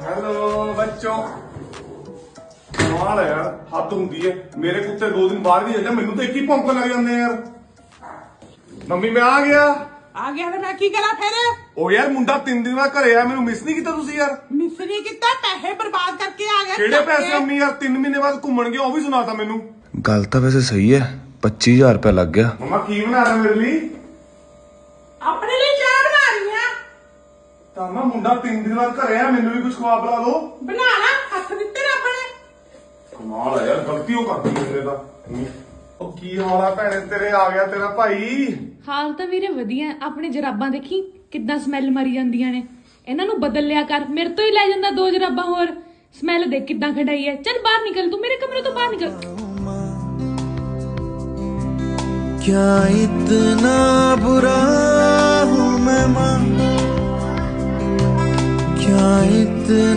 Hello बच्चों। कमाल है यार, हद होंगी है। मेरे कुत्ते 2 दिन बाहर भी जाते, मैनू तो एक ही भौंकण लग जाते यार। मम्मी मैं आ गया तो मैं की करा फिर? ओ यार मुंडा 3 दिन बाद घरे आया, मैनू मिस नहीं किया तुसी यार? मिस नहीं किया, पैसे बर्बाद करके आ गया। किहड़े पैसे अम्मी यार? 3 महीने बाद घूमन गया, वो भी सुनाता मैनू। गल तो वैसे सही है, 25,000 रुपया लग गया। मम्मा की बना रहा मेरे लिए? अपने लिए चाय बना रही है। तामा मुंडा 3 दिन बाद घरे आया, मैनू भी कुछ खवा पिला दो। बना ला, हथ दिते रब ने। कमाल है यार, गलती हो करती मेरे दा। ओ की हाल है भैणे तेरे? आ गया तेरा भाई। हाल ਤਾਂ ਵੀਰੇ ਵਧੀਆ। ਆਪਣੇ ਜਰਾਬਾਂ ਦੇਖੀ ਕਿੱਦਾਂ ਸਮੈਲ ਮਰੀ ਜਾਂਦੀਆਂ ਨੇ। ਇਹਨਾਂ ਨੂੰ ਬਦਲ ਲਿਆ ਕਰ, ਮੇਰੇ ਤੋਂ ਹੀ ਲੈ ਜਾਂਦਾ 2 ਜਰਾਬਾਂ ਹੋਰ। ਸਮੈਲ ਦੇਖ ਕਿੱਦਾਂ ਖੜਾਈ ਹੈ। ਚੱਲ ਬਾਹਰ ਨਿਕਲ, ਤੂੰ ਮੇਰੇ ਕਮਰੇ ਤੋਂ ਬਾਹਰ ਨਿਕਲ। क्या इतना बुरा हूँ मैं माँ, क्या इतना